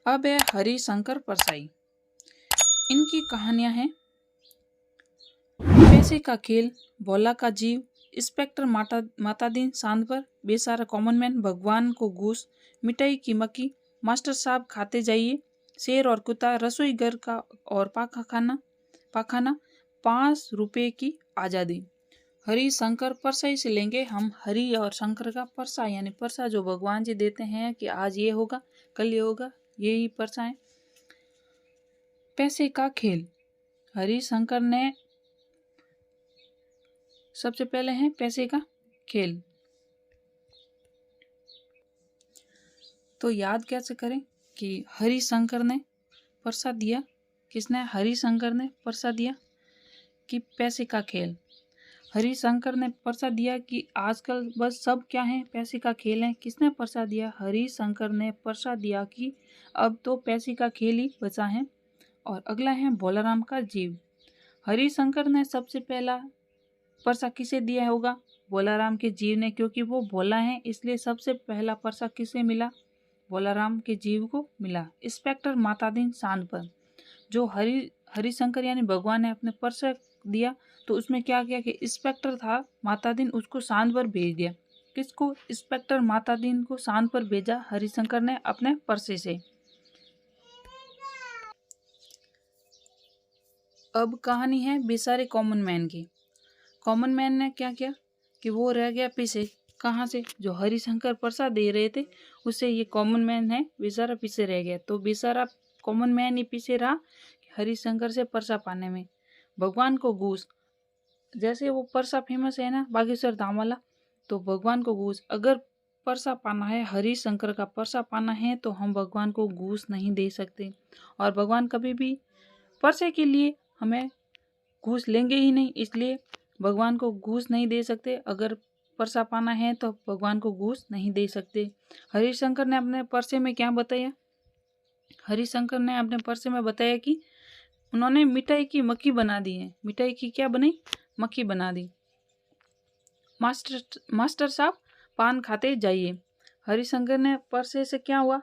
अब है हरिशंकर परसाई। इनकी कहानियां हैं पैसे का खेल, भोला का जीव, इंस्पेक्टर मातादीन सांद पर, बेसारा कॉमन मैन, भगवान को घूस, मिठाई की मक्खी, मास्टर साहब खाते जाइए, शेर और कुत्ता, रसोई घर का और पाखाना, 5 रुपए की आज़ादी। हरि शंकर परसाई से लेंगे हम हरि और शंकर का परसा, यानी परसा जो भगवान जी देते हैं कि आज ये होगा कल ये होगा, यही परसा है। पैसे का खेल, हरि शंकर ने सबसे पहले है पैसे का खेल। तो याद कैसे करें कि हरिशंकर ने परसा दिया, किसने? हरिशंकर ने परसा दिया कि पैसे का खेल। हरिशंकर ने परसा दिया कि आजकल बस सब क्या है, पैसे का खेल है। किसने परसा दिया? हरिशंकर ने परसा दिया कि अब तो पैसे का खेल ही बचा है। और अगला है भोलाराम का जीव। हरिशंकर ने सबसे पहला परसा किसे दिया होगा? भोलाराम के जीव ने, क्योंकि वो भोला है इसलिए सबसे पहला परसा किसे मिला? भोलाराम के जीव को मिला। इंस्पेक्टर मातादीन सांद पर, जो हरिशंकर यानी भगवान ने अपने परसा दिया तो उसमें क्या किया कि इंस्पेक्टर था मातादीन, उसको सांद पर भेज दिया। किसको? इंस्पेक्टर मातादीन को सांद पर भेजा हरिशंकर ने अपने परसे से। अब कहानी है बेचारे कॉमन मैन की। कॉमन मैन ने क्या किया कि वो रह गया पीछे। कहाँ से? जो हरिशंकर प्रसाद दे रहे थे उससे ये कॉमन मैन है बेचारा पीछे रह गया। तो बेचारा कॉमन मैन ही पीछे रहा हरिशंकर से परसा पाने में। भगवान को घूस, जैसे वो परसा फेमस है ना बागेश्वर धाम वाला, तो भगवान को घूस, अगर परसा पाना है, हरिशंकर का परसा पाना है तो हम भगवान को घूस नहीं दे सकते। और भगवान कभी भी परसे के लिए हमें घूस लेंगे ही नहीं, इसलिए भगवान को घूस नहीं दे सकते। अगर परसा पाना है तो भगवान को घूस नहीं दे सकते। हरिशंकर ने अपने परसे में क्या बताया? हरिशंकर ने अपने परसे में बताया कि उन्होंने मिठाई की मक्खी बना दी है। मिठाई की क्या बनाई? मक्खी बना दी। मास्टर साहब पान खाते जाइए। हरिशंकर ने परसे से क्या हुआ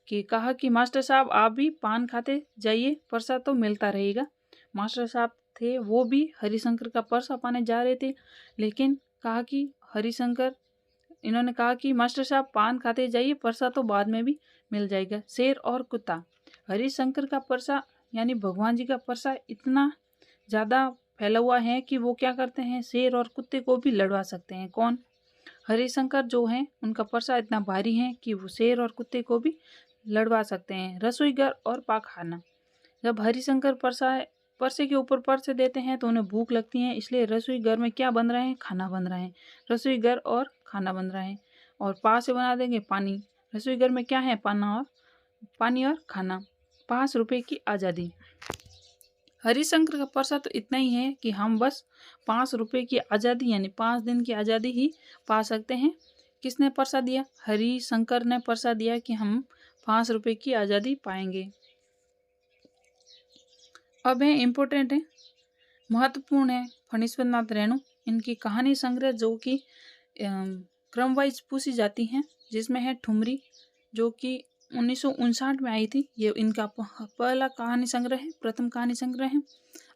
कि कहा कि मास्टर साहब आप भी पान खाते जाइए, परसा तो मिलता रहेगा। मास्टर साहब थे वो भी हरिशंकर का परसा पाने जा रहे थे, लेकिन कहा कि इन्होंने कहा कि मास्टर साहब पान खाते जाइए, परसा तो बाद में भी मिल जाएगा। शेर और कुत्ता, हरिशंकर का परसा यानी भगवान जी का परसा इतना ज़्यादा फैला हुआ है कि वो क्या करते हैं, शेर और कुत्ते को भी लड़वा सकते हैं। कौन? हरिशंकर जो हैं उनका परसा इतना भारी है कि वो शेर और कुत्ते को भी लड़वा सकते हैं। रसोई घर और पाखाना, जब हरिशंकर परसे के ऊपर परसे देते हैं तो उन्हें भूख लगती है, इसलिए रसोई घर में क्या बन रहे हैं? खाना बन रहा है। रसोई घर और खाना बन रहा है। और पा से बना देंगे पानी। रसोई घर में क्या है? पानी और खाना। 5 रुपए की आज़ादी। हरिशंकर का परसा तो इतना ही है कि हम बस 5 रुपए की आज़ादी यानी 5 दिन की आज़ादी ही पा सकते हैं। किसने परसा दिया? हरिशंकर ने परसा दिया कि हम 5 रुपए की आज़ादी पाएंगे। अब है इम्पोर्टेंट है, महत्वपूर्ण है, फणीश्वर नाथ रेणु। इनकी कहानी संग्रह जो कि क्रम वाइज पूछी जाती हैं, जिसमें है ठुमरी जो कि 1959 में आई थी। ये इनका पहला कहानी संग्रह है, प्रथम कहानी संग्रह है।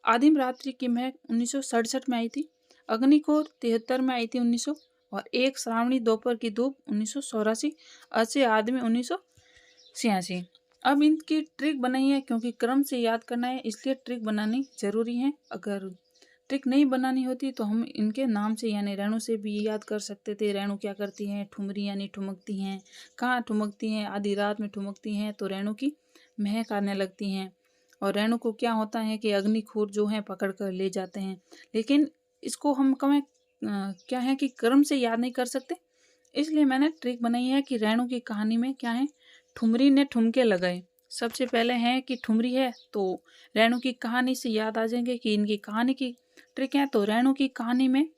आदिम रात्रि की महक 1967 में आई थी। अग्निकोर 73 में आई थी 1900, और एक श्रावणी दोपहर की धूप 1984, अच्छे आदमी 1986। अब इनकी ट्रिक बनाई है, क्योंकि क्रम से याद करना है इसलिए ट्रिक बनानी जरूरी है। अगर ट्रिक नहीं बनानी होती तो हम इनके नाम से यानी रेणु से भी याद कर सकते थे। रेणु क्या करती हैं? ठुमरी यानी ठुमकती हैं। कहाँ ठुमकती हैं? आधी रात में ठुमकती हैं तो रेणु की महक आने लगती हैं। और रेणु को क्या होता है कि अग्निखोर जो है पकड़ कर ले जाते हैं। लेकिन इसको हम कमें क्या है कि क्रम से याद नहीं कर सकते, इसलिए मैंने ट्रिक बनाई है कि रेणु की कहानी में क्या है, ठुमरी ने ठुमके लगाए। सबसे पहले है कि ठुमरी है तो रेणु की कहानी से याद आ जाएंगे कि इनकी कहानी की ट्रिक है। तो रेणु की कहानी में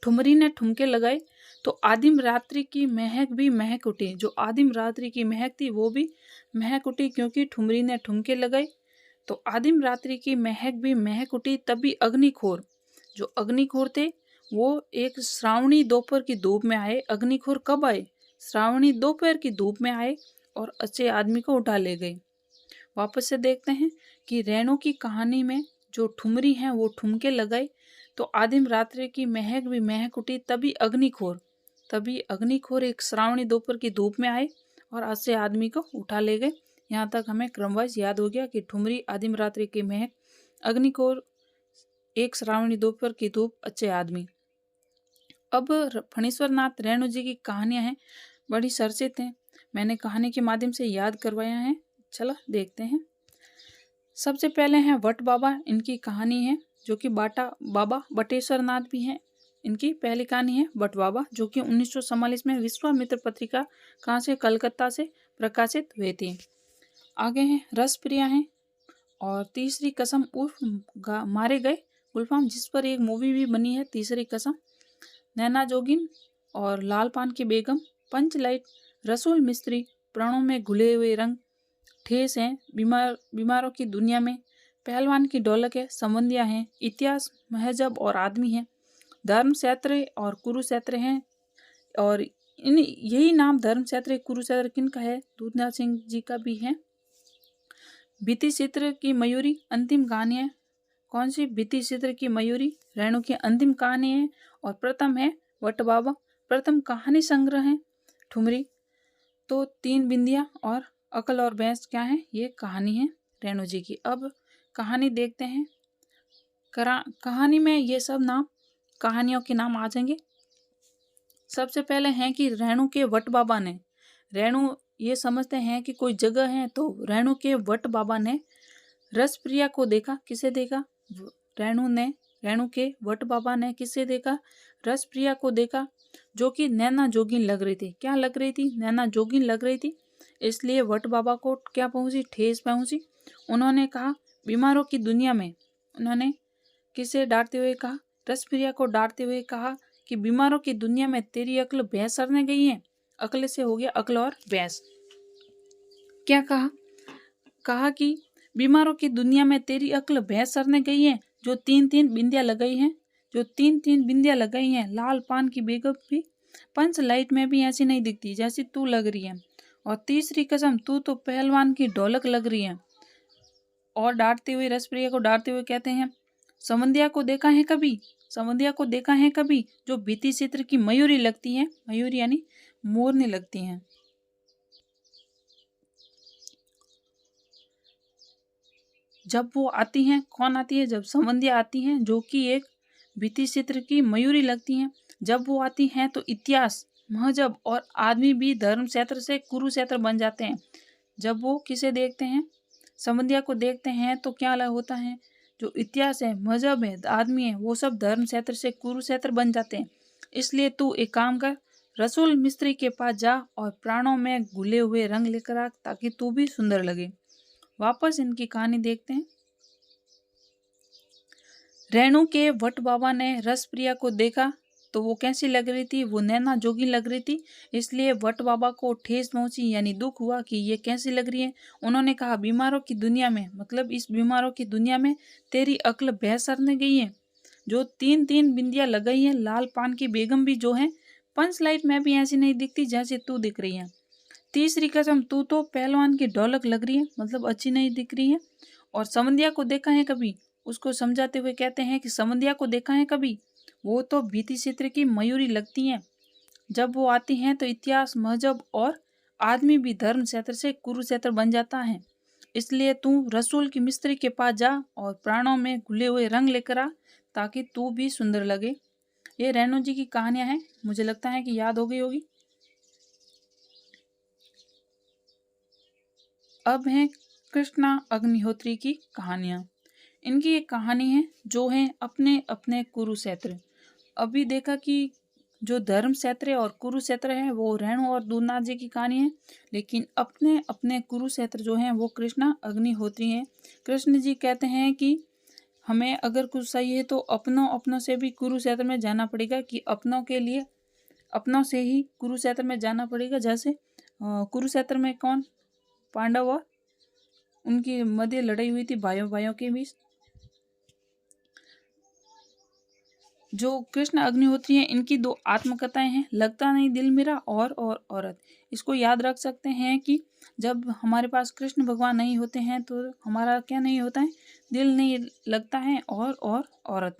ठुमरी ने ठुमके लगाए तो आदिम रात्रि की महक भी महक उठी। जो आदिम रात्रि की महक थी वो भी महक उठी, क्योंकि ठुमरी ने ठुमके लगाए तो आदिम रात्रि की महक भी महक उठी। तभी अग्निखोर, जो अग्निखोर थे वो एक श्रावणी दोपहर की धूप में आए। अग्निखोर कब आए? श्रावणी दोपहर की धूप में आए और अच्छे आदमी को उठा ले गए। वापस से देखते हैं कि रेणु की कहानी में जो ठुमरी हैं वो ठुमके लगाए तो आदिम रात्रि की महक भी महक उठी। तभी अग्निखोर एक श्रावणी दोपहर की धूप में आए और अच्छे आदमी को उठा ले गए। यहाँ तक हमें क्रमवाइज याद हो गया कि ठुमरी, आदिम रात्रि की महक, अग्निखोर, एक श्रावणी दोपहर की धूप, अच्छे आदमी। अब फणीश्वर नाथ रेणु जी की कहानियां हैं, बड़ी चर्चित हैं। मैंने कहानी के माध्यम से याद करवाया है। चलो देखते हैं। सबसे पहले हैं वट बाबा, इनकी कहानी है जो कि बाबा बटेश्वर नाथ भी हैं। इनकी पहली कहानी है वट बाबा, जो कि 1944 में विश्वामित्र पत्रिका कहाँ से, कलकत्ता से प्रकाशित हुए थे। आगे हैं रसप्रिया हैं और तीसरी कसम उर्फ मारे गए गुलफाम, जिस पर एक मूवी भी बनी है, तीसरी कसम, नैना जोगिन और लाल पान की बेगम, पंचलाइट, रसूल मिस्त्री, प्राणों में घुले हुए रंग, ठेस हैं, बीमारों की दुनिया में, पहलवान की ढोलक है, संबंधियां हैं, इतिहास, महजब और आदमी है, धर्म क्षेत्र और कुरुक्षेत्र हैं। और इन यही नाम धर्म क्षेत्र कुरुक्षेत्र किनका है? दूधनाथ सिंह जी का भी है। बीती चित्र की मयूरी, अंतिम कहानी है। कौन सी? बीती चित्र की मयूरी रेणु की अंतिम कहानी है। और प्रथम है वट बाबा, प्रथम कहानी संग्रह है ठुमरी। तो 3 बिंदिया और अकल और भैंस क्या है? ये कहानी है रेणु जी की। अब कहानी देखते हैं। कहानी में ये सब नाम, कहानियों के नाम आ जाएंगे। सबसे पहले हैं कि रेणु के वट बाबा ने, रेणु ये समझते हैं कि कोई जगह है, तो रेणु के वट बाबा ने रसप्रिया को देखा। किसे देखा? रेणु के वट बाबा ने किसे देखा? रसप्रिया को देखा, जो कि नैना जोगिन लग रही थी। क्या लग रही थी? नैना जोगिन लग रही थी। इसलिए वट बाबा को क्या पहुंची? ठेस पहुंची। उन्होंने कहा बीमारों की दुनिया में, उन्होंने किसे डांटते हुए कहा? रसप्रिया को डांटते हुए कहा कि बीमारों की दुनिया में तेरी अक्ल भैंस सरने गई है। अक्ल से हो गया अक्ल और भैंस। क्या कहा? कहा कि बीमारों की दुनिया में तेरी अक्ल भैंस सरने गई है, जो 3-3 बिंदियां लगाई हैं, जो 3-3 बिंदियां लगाई हैं। लाल पान की बेगम भी पंच लाइट में भी ऐसी नहीं दिखती जैसी तू लग रही है। और तीसरी कसम, तू तो पहलवान की ढोलक लग रही है। और डांटते हुए, रसप्रिया को डांटते हुए कहते हैं, संबंधिया को देखा है कभी? संबंधिया को देखा है कभी? जो बीती चित्र की मयूरी लगती है। मयूरी यानी मोरनी लगती हैं। जब वो आती हैं, कौन आती है? जब संबंधिया आती हैं, जो कि एक बीती चित्र की मयूरी लगती हैं। जब वो आती हैं तो इतिहास, महजब और आदमी भी धर्म क्षेत्र से कुरुक्षेत्र बन जाते हैं। जब वो किसे देखते हैं? संबंधिया को देखते हैं, तो क्या होता है? जो इतिहास है, मजहब है, आदमी है, वो सब धर्म क्षेत्र से कुरुक्षेत्र बन जाते हैं। इसलिए तू एक काम कर, रसूल मिस्त्री के पास जा और प्राणों में घुले हुए रंग लेकर आ, ताकि तू भी सुंदर लगे। वापस इनकी कहानी देखते हैं। रेणु के वट बाबा ने रसप्रिया को देखा तो वो कैसी लग रही थी? वो नैना जोगी लग रही थी। इसलिए वट बाबा को ठेस पहुंची, यानी दुख हुआ कि ये कैसी लग रही है। उन्होंने कहा बीमारों की दुनिया में, मतलब इस बीमारों की दुनिया में तेरी अक्ल भैंस सरने गई है, जो 3-3 बिंदियां लगाई है। लाल पान की बेगम भी जो है पंच लाइट में भी ऐसी नहीं दिखती जैसे तू दिख रही है। तीसरी कसम, तू तो पहलवान की ढोलक लग रही है, मतलब अच्छी नहीं दिख रही है। और संबंधिया को देखा है कभी? उसको समझाते हुए कहते हैं कि संबंधिया को देखा है कभी? वो तो बीती चित्र की मयूरी लगती हैं। जब वो आती हैं तो इतिहास, महजब और आदमी भी धर्म क्षेत्र से कुरुक्षेत्र बन जाता है। इसलिए तू रसूल की मिस्त्री के पास जा और प्राणों में घुले हुए रंग लेकर आ, ताकि तू भी सुंदर लगे। ये रेणु जी की कहानियां हैं, मुझे लगता है कि याद हो गई होगी। अब है कृष्णा अग्निहोत्री की कहानियां। इनकी एक कहानी है जो है अपने अपने कुरुक्षेत्र। अभी देखा कि जो धर्म क्षेत्र और कुरुक्षेत्र है वो रेणु और दूधनाथ जी की कहानी है, लेकिन अपने अपने कुरुक्षेत्र जो है वो कृष्णा अग्निहोत्री हैं। कृष्ण जी कहते हैं कि हमें अगर कुछ चाहिए तो अपनों से भी कुरुक्षेत्र में जाना पड़ेगा, कि अपनों के लिए अपनों से ही कुरुक्षेत्र में जाना पड़ेगा। जैसे कुरुक्षेत्र में कौन? पांडव और उनकी मध्य लड़ाई हुई थी भाइयों भाइयों के बीच। जो कृष्ण अग्निहोत्री हैं इनकी दो आत्मकथाएं हैं, लगता नहीं दिल मेरा और औरत। इसको याद रख सकते हैं कि जब हमारे पास कृष्ण भगवान नहीं होते हैं तो हमारा क्या नहीं होता है, दिल नहीं लगता है और औरत।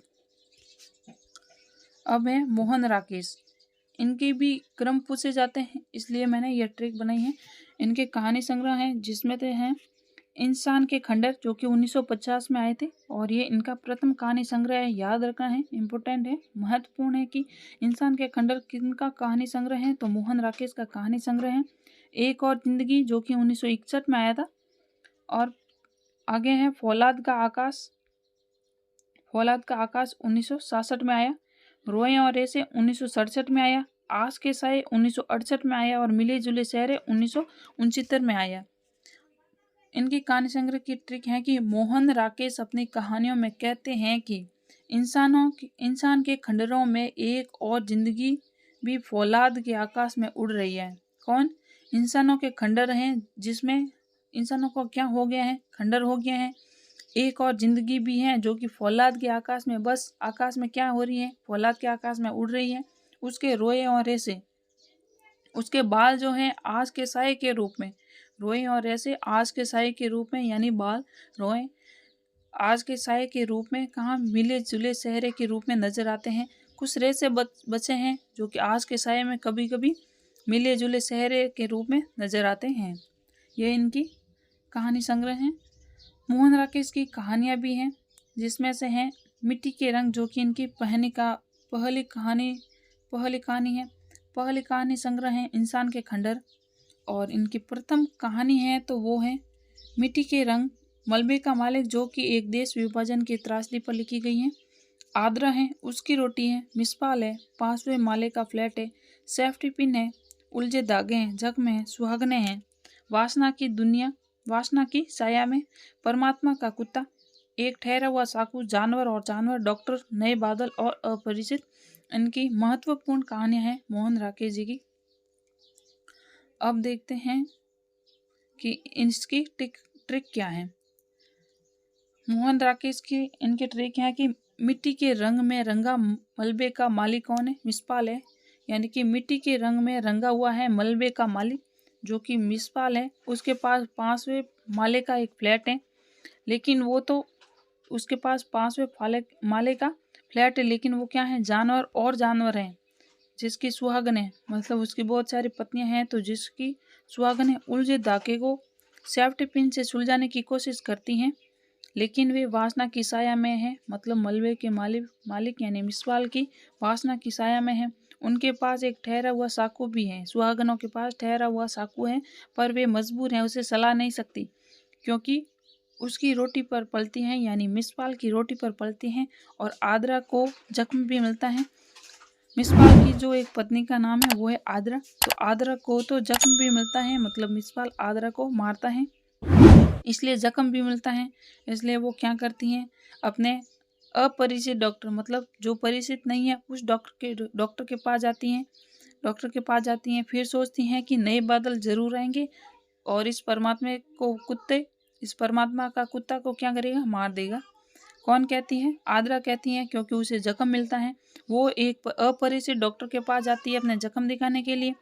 अब है मोहन राकेश, इनके भी क्रम पूछे जाते हैं इसलिए मैंने यह ट्रिक बनाई है। इनके कहानी संग्रह हैं जिसमें से हैं इंसान के खंडर जो कि 1950 में आए थे, और ये इनका प्रथम कहानी संग्रह है, याद रखना है, इम्पोर्टेंट है, महत्वपूर्ण है कि इंसान के खंडर किनका कहानी संग्रह है, तो मोहन राकेश का कहानी संग्रह है। एक और जिंदगी जो कि 1961 में आया था। और आगे है फौलाद का आकाश, फौलाद का आकाश 1966 में आया। रोए और ऐसे 1967 में आया। आस के साए 1968 में आया और मिले जुले शहरे 1969 में आया। इनकी कहानी संग्रह की ट्रिक है कि मोहन राकेश अपनी कहानियों में कहते हैं कि इंसान के खंडरों में एक और जिंदगी भी फौलाद के आकाश में उड़ रही है। कौन? इंसानों के खंडर हैं जिसमें इंसानों को क्या हो गया है, खंडर हो गया है। एक और जिंदगी भी है जो कि फौलाद के आकाश में, बस आकाश में क्या हो रही है, फौलाद के आकाश में उड़ रही है। उसके रोए और ऐसे, उसके बाल जो हैं आज के साए के रूप में, रोए और ऐसे आज के साए के रूप में, यानी बाल रोए आज के साए के रूप में कहाँ मिले जुले चेहरे के रूप में नजर आते हैं। कुछ रेसे बचे हैं जो कि आज के साए में कभी कभी मिले जुले चेहरे के रूप में नजर आते हैं। ये इनकी कहानी संग्रह है। मोहन राकेश की कहानियाँ भी हैं जिसमें से हैं मिट्टी के रंग जो कि इनकी पहली कहानी है। पहली कहानी संग्रह है इंसान के खंडर, और इनकी प्रथम कहानी है तो वो है मिट्टी के रंग। मलबे का मालिक जो कि एक देश विभाजन की त्रासदी पर लिखी गई है। आद्रा है, उसकी रोटी है, मिसपाल है, 5वें माले का फ्लैट है, सेफ्टी पिन है, उलझे धागे हैं, जख्म है, सुहागने हैं, वासना की दुनिया, वासना की साया में, परमात्मा का कुत्ता, एक ठहरा हुआ साकू, जानवर और जानवर, डॉक्टर, नए बादल और अपरिचित। इनकी महत्वपूर्ण कहानियां हैं मोहन राकेश जी की। अब देखते हैं कि इसकी ट्रिक क्या है। मोहन राकेश की इनकी ट्रिक है कि मिट्टी के रंग में रंगा मलबे का मालिक कौन है? मिसपाल है। यानी कि मिट्टी के रंग में रंगा हुआ है मलबे का मालिक जो कि मिसपाल है। उसके पास 5वें माले का एक फ्लैट है, लेकिन वो तो उसके पास 5वें माले का फ्लैट है, लेकिन वो क्या है? जानवर और जानवर हैं जिसकी सुहागन है, मतलब उसकी बहुत सारी पत्नियां हैं, तो जिसकी सुहागन है उलझे धागे को सेफ्टी पिन से सुलझाने की कोशिश करती हैं, लेकिन वे वासना की साया में है, मतलब मलबे के मालिक यानी मिसवाल की वासना की साया में है। उनके पास एक ठहरा हुआ साकू भी है, सुहागनों के पास ठहरा हुआ साकू है, पर वे मजबूर हैं, उसे सलाह नहीं सकती क्योंकि उसकी रोटी पर पलती हैं, यानी मिसपाल की रोटी पर पलती हैं। और आद्रा को जख्म भी मिलता है। मिसपाल की जो एक पत्नी का नाम है वो है आद्रा, तो आद्रा को तो जख्म भी मिलता है, मतलब मिसपाल आद्रा को मारता है, इसलिए जख्म भी मिलता है। इसलिए वो क्या करती हैं, अपने अपरिचित डॉक्टर, मतलब जो परिचित नहीं है उस डॉक्टर के पास जाती हैं। डॉक्टर के पास जाती हैं, फिर सोचती हैं कि नए बादल जरूर आएंगे और इस परमात्मा का कुत्ता को क्या करेगा? मार देगा। कौन कहती है? आद्रा कहती है, क्योंकि उसे जख्म मिलता है। वो एक अपरिचित डॉक्टर के पास जाती है अपने जख्म दिखाने के लिए,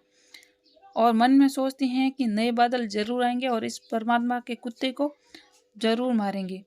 और मन में सोचती हैं कि नए बादल जरूर आएंगे और इस परमात्मा के कुत्ते को जरूर मारेंगे।